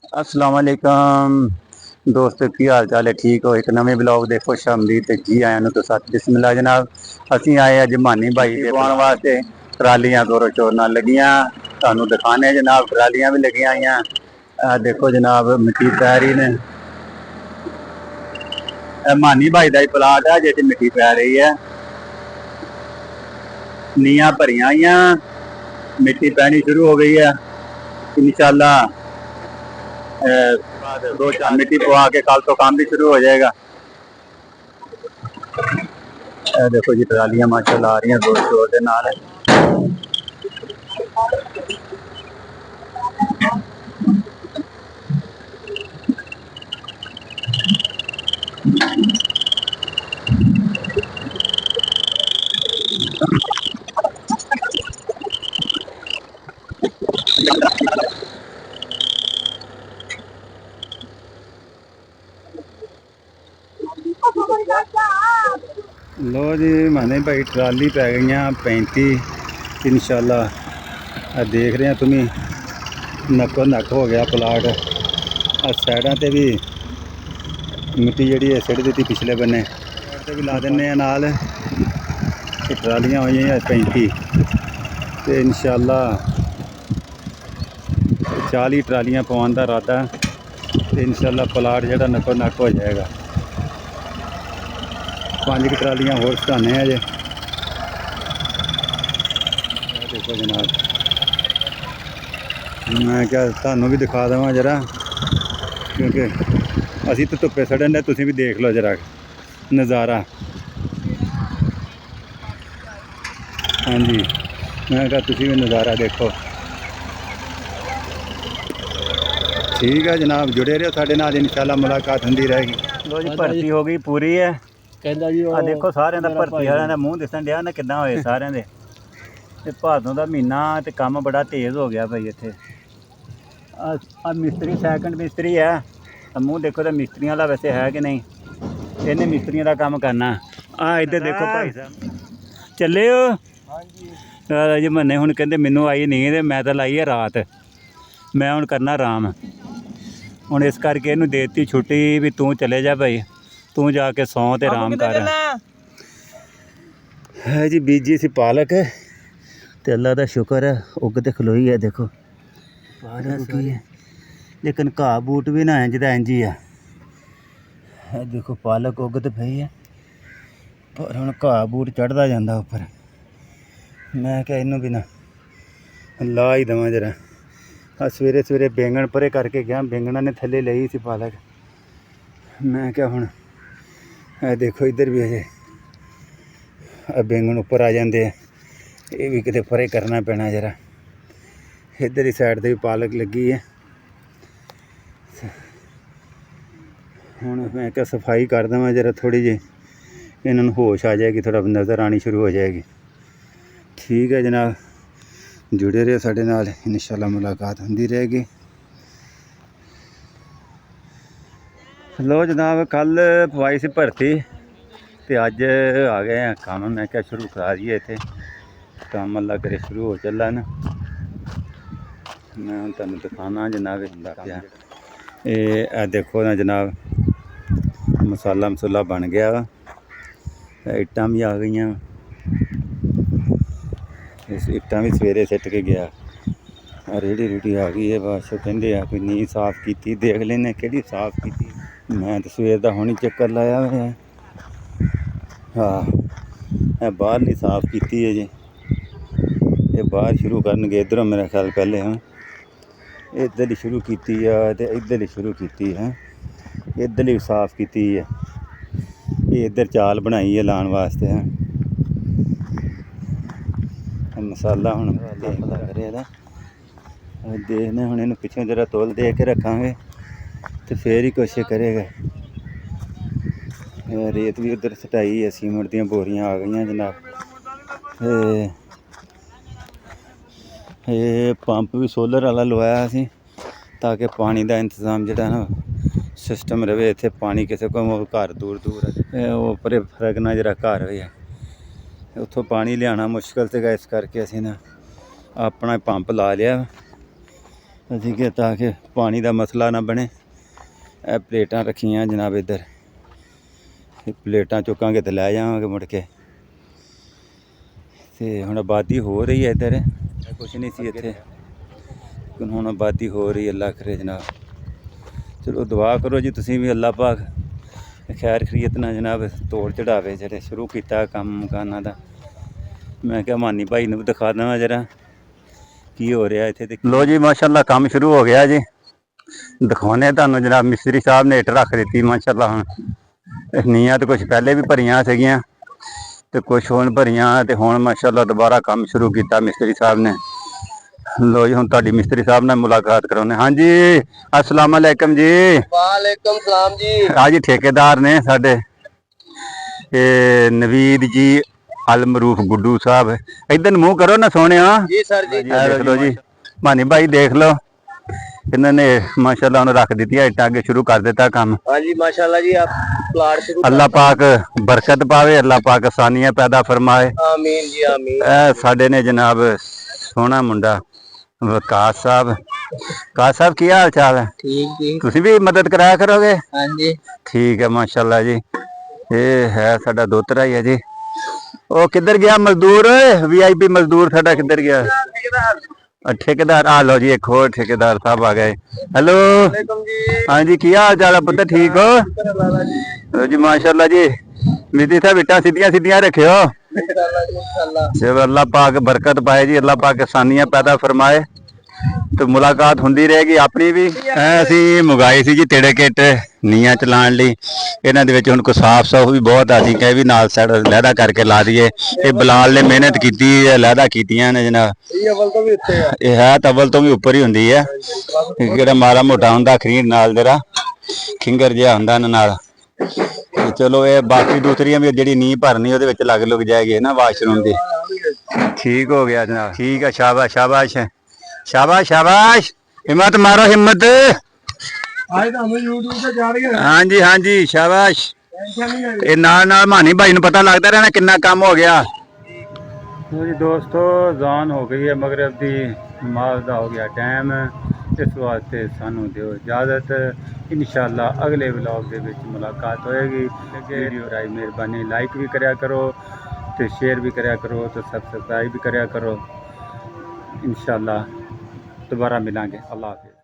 अस्सलाम वालेकुम दोस्तों की हाल चाल है। ठीक हो। एक नवे ब्लॉग देखो शामली ते जी आया नु तो साथ बिस्मिल्लाह जनाब। असी आए अज मानी भाई दे पाउण वास्ते ट्रालियां जोरों शोर नाल लगियां। तुहानू दिखाने जनाब ट्रालियां भी लगियां आइयां। देखो जनाब मिट्टी पै रही ने। मानी भाई का ही प्लाट है जिस मिट्टी पै रही है। नीयां भरियां आइयां, मिट्टी पैनी शुरू हो गई है। इंशाल्लाह दो चार मिट्टी पवा के कल तो काम भी शुरू हो जाएगा। देखो जी ट्रालियां माशाल्लाह आ रही हैं जोर शोर के नाल। लो जी माने भाई ट्राली पै गई 35 इंशाल्लाह देख रहे हैं तुम्हें नक्को नक हो गया प्लाट। साइडा ते भी मिट्टी जी सिट दी पिछले बन्ने भी ला देने नाल। ट्रालियां हो 35 तो इंशाल्लाह 40 ट्रालियां पवाने का इरादा तो इंशाल्लाह प्लाट जो नक्को नक हो जाएगा। 5 ट्रालियां होर सटाने अजे। देखो जनाब मैं क्या थानू भी दिखा देवां जरा क्योंकि असी तो धुप्पे सड़न डे तुसीं भी देख लो जरा नज़ारा। हाँ जी मैं क्या तुसीं भी नज़ारा देखो। ठीक है जनाब जुड़े रहो साडे नाल इंशाल्लाह मुलाकात होंदी रहेगी। लो जी भर्ती हो गई पूरी है। कहंदा जी आ देखो सारे दा भर्ती वालियां दा मूँह दिसन दिया ना किद्दां होए सारे दे। ते भादों दा महीना ते काम बड़ा तेज़ हो गया भाई इत्थे। आ मिस्त्री सैकंड मिस्त्री है। मूँह देखो तो मिस्त्रियों वाला वैसे है कि नहीं। इन्हें मिस्त्रियों का काम करना। इधर देखो भाई साहब चले हो। जी मन्ने हुण कहंदे मैनू आई नींद मैं तो लाई है रात। मैं हुण करना आराम। हुण इस करके इहनूं देती छुट्टी भी तू चले जा भाई तू जाके सौ ते आराम कर। है जी बीजी सी पालक ते अल्लाह दा शुक्र है उग ते खलोई है। देखो पालक उगी है लेकिन घाह बूट भी ना इंज दा इंज ही है। देखो पालक उग ते पई है पर हुण घाह बूट चढ़दा जांदा उपर। मैं क्या इनू भी ना ला ही देवां जरा। सवेरे सवेरे बैंगन परे करके गया बैंगना ने थले लई सी पालक। मैं क्या हुण देखो इधर भी अजे बैंगन उपर आ जाते हैं। ये भी किते परे करना पैना जरा। इधर ही साइड से भी पालक लगी है। हुण मैं क्या सफाई कर देवां जरा थोड़ी जी इन्होंने होश आ जाएगी थोड़ा नज़र आनी शुरू हो जाएगी। ठीक है जनाब जुड़े रहो साडे नाल इंशाल्लाह मुलाकात होंदी रहेगी। लो जनाब कल पवाई सी भर्ती तो अज आ गए हैं काम। मैं क्या शुरू करा दिए इत्थे काम अल्लाह करे शुरू हो चला ना। मैं तुहानू दिखाना जनाब क्या ये देखो ना जनाब मसाला मसूला बन गया वा। इट्टां भी आ गई। इस इट्टां भी सवेरे सिट के गया। रेहड़ी रूड़ी आ गई है बस कहते हैं कोई नींह साफ की देख लेने कि साफ की। मैं तो सवेर का हुण ही चक्कर लाया हुआ है। हाँ बाहर नहीं साफ की है जी। ये बाहर शुरू करनगे इधरों मेरा ख्याल पहले हाँ इधर ही शुरू की है इधर ही शुरू की है। इधर ही साफ की है। ये इधर चाल बनाई है लाने वास्ते है। मसाला हुण देखने हुण इन्हूं पिछों जरा तोल दे के रखांगे तो फिर ही कुछ करेगा। रेत भी उधर सटाई है सीमेंट दी बोरियां आ गई जनाब। ये पंप भी सोलर वाला लवाया असीं ताकि पानी का इंतजाम जोड़ा ना सिस्टम रहे। इत्थे पानी किसी को घर दूर दूर उपर फर्क ना जरा घर हो उत्थों पानी लियाना मुश्किल से इस करके असीं ना अपना पंप ला लिया ਅਸੀਂ ਕਿ ਤਾਂ ਕਿ ਪਾਣੀ ਦਾ ਮਸਲਾ ਨਾ ਬਣੇ। ਇਹ ਪਲੇਟਾਂ ਰੱਖੀਆਂ ਜਨਾਬ ਇੱਧਰ, ਇਹ ਪਲੇਟਾਂ ਚੁੱਕਾਂਗੇ ਤੇ ਲੈ ਜਾਵਾਂਗੇ ਮੁੜ ਕੇ। ਤੇ ਹੁਣ ਆਬਾਦੀ ਹੋ ਰਹੀ ਹੈ ਇੱਧਰ, ਕੁਛ ਨਹੀਂ ਸੀ ਇੱਥੇ, ਲੇਕਿਨ ਹੁਣ ਆਬਾਦੀ ਹੋ ਰਹੀ ਹੈ। ਅੱਲਾ ਕਰੇ ਜਨਾਬ। ਚਲੋ ਦੁਆ ਕਰੋ ਜੀ ਤੁਸੀਂ ਵੀ, ਅੱਲਾ ਪਾਕ ਖੈਰ ਖਰੀਅਤ ਨਾਲ ਜਨਾਬ ਤੋੜ ਚੜਾਵੇ ਜਿਹੜੇ ਸ਼ੁਰੂ ਕੀਤਾ ਕੰਮ ਮਕਾਨਾਂ ਦਾ। ਮੈਂ ਕਿਹਾ ਮਾਨੀ ਭਾਈ ਨੂੰ ਵੀ ਦਿਖਾ ਦੇਵਾਂ ਜਰਾ ਕੀ ਹੋ ਰਿਹਾ ਇੱਥੇ। ਤੇ ਲੋ ਜੀ ਮਾਸ਼ਾਅੱਲਾ ਕੰਮ ਸ਼ੁਰੂ ਹੋ ਗਿਆ ਜੀ, ਦਿਖਾਉਂਦੇ ਤੁਹਾਨੂੰ ਜਨਾਬ। ਮਿਸਤਰੀ ਸਾਹਿਬ ਨੇ ਇੱਟ ਰੱਖ ਦਿੱਤੀ ਮਾਸ਼ਾਅੱਲਾ। ਹੁਣ ਨੀਆਂ ਤਾਂ ਕੁਛ ਪਹਿਲੇ ਵੀ ਭਰੀਆਂ ਸੀਗੀਆਂ ਤੇ ਕੁਛ ਹੁਣ ਭਰੀਆਂ, ਤੇ ਹੁਣ ਮਾਸ਼ਾਅੱਲਾ ਦੁਬਾਰਾ ਕੰਮ ਸ਼ੁਰੂ ਕੀਤਾ ਮਿਸਤਰੀ ਸਾਹਿਬ ਨੇ। ਲੋ ਜੀ ਹੁਣ ਤੁਹਾਡੀ ਮਿਸਤਰੀ ਸਾਹਿਬ ਨਾਲ ਮੁਲਾਕਾਤ ਕਰਾਉਂਦੇ। ਹਾਂਜੀ अस्सलाम वालेकुम जी। वालेकुम सलाम जी। हाँ जी ठेकेदार ने साडे नवीद जी अल मरूफ गुड्डू साहब। इधर मुंह करो ना सोने। जी सर जी। देख लो जी मानी भाई, देख लो इन्होंने माशाल्लाह उन्हें रख दी है, आगे शुरू कर दिता काम। हाँ जी माशाल्लाह जी। आप प्लाट शुरू। अल्लाह पाक बरकत पावे, अल्लाह पाक आसानियां पैदा फरमाए। आमीन जी आमीन। साडे ने जनाब सोहना मुंडा वकास साहब। वकास साहब की हाल चाल है? ठीक जी। तुसी भी मदद कराया करोगे? हाँ जी ठीक है माशाल्लाह जी। ये है साडा दोतरा ही है जी। ओ किधर गया मजदूर? वीआईपी मजदूर साडा किधर गया? ठेकेदार आ लो जी, एक और ठेकेदार साहब आ गए। हेलो हाँ जी, की हाल चाल है पुत्र? ठीक हो जी माशाल्लाह जी। मिस्त्री साहब इट्टां सीधियां सीधियां रखियो। चलो अल्लाह पाक बरकत पाए जी, अल्लाह पाक आसानियां पैदा फरमाए। तो मुलाकात होंदी रहेगी अपनी भी। ਅਸੀਂ ਮੰਗਾਈ ਸੀ ਜੀ ਤੇੜੇ ਕਿੱਟ ਨੀਆਂ ਚਲਾਉਣ ਲਈ। ਇਹਨਾਂ ਦੇ ਵਿੱਚ ਹੁਣ ਕੋਈ ਸਾਫ ਸਾਫ ਵੀ ਬਹੁਤ ਆ ਸੀ ਕਿ ਵੀ ਨਾਲ ਸਾਈਡ ਲਹਿਦਾ ਕਰਕੇ ਲਾ ਦਈਏ। ਇਹ ਬਲਾਲ ਨੇ ਮਿਹਨਤ ਕੀਤੀ ਹੈ, ਲਹਿਦਾ ਕੀਤੀਆਂ ਨੇ ਜਨਾਬ। ਇਹ ਅਵਲ ਤੋਂ ਵੀ ਉੱਤੇ ਆ। ਇਹ ਹੈ ਤਾਂ ਅਵਲ ਤੋਂ ਵੀ ਉੱਪਰ ਹੀ ਹੁੰਦੀ ਹੈ। ਜਿਹੜਾ ਮਾੜਾ ਮੋਟਾ ਹੁੰਦਾ ਖਰੀਦ ਨਾਲ ਜਰਾ ਖਿੰਗਰ ਜਿਹਾ ਹੁੰਦਾ ਇਹਨਾਂ ਨਾਲ। ਤੇ ਚਲੋ ਇਹ ਬਾਕੀ ਦੂਸਰੀਆਂ ਵੀ ਜਿਹੜੀ ਨੀਂਹ ਭਰਨੀ ਉਹਦੇ ਵਿੱਚ ਲੱਗ ਲੁੱਗ ਜਾਏਗੀ ਨਾ ਵਾਸ਼ਰੂਮ ਦੀ। ਠੀਕ ਹੋ ਗਿਆ ਜਨਾਬ, ਠੀਕ ਹੈ। शाबाश शाबाश शाबाश शाबाश, हिम्मत मारो हिम्मत। आज तो हमें YouTube पे जा रही है। हाँ जी हाँ जी शाबाश। ये नाल नाल मानी भाई ਨੂੰ ਪਤਾ ਲੱਗਦਾ ਰਹਿਣਾ ਕਿੰਨਾ ਕੰਮ ਹੋ ਗਿਆ। जी दोस्तों जान हो गई है मगरिब दी नमाज दा हो गया टाइम। इस वास्ते सानू दिओ इजाजत। इंशाअल्लाह अगले व्लॉग दे विच मुलाकात होएगी। वीडियो राई मेहरबानी लाइक भी करया करो ते शेयर भी करया करो ते सब्सक्राइब भी करया करो। इंशाअल्लाह दोबारा मिलांगे। अल्लाह हाफिज़।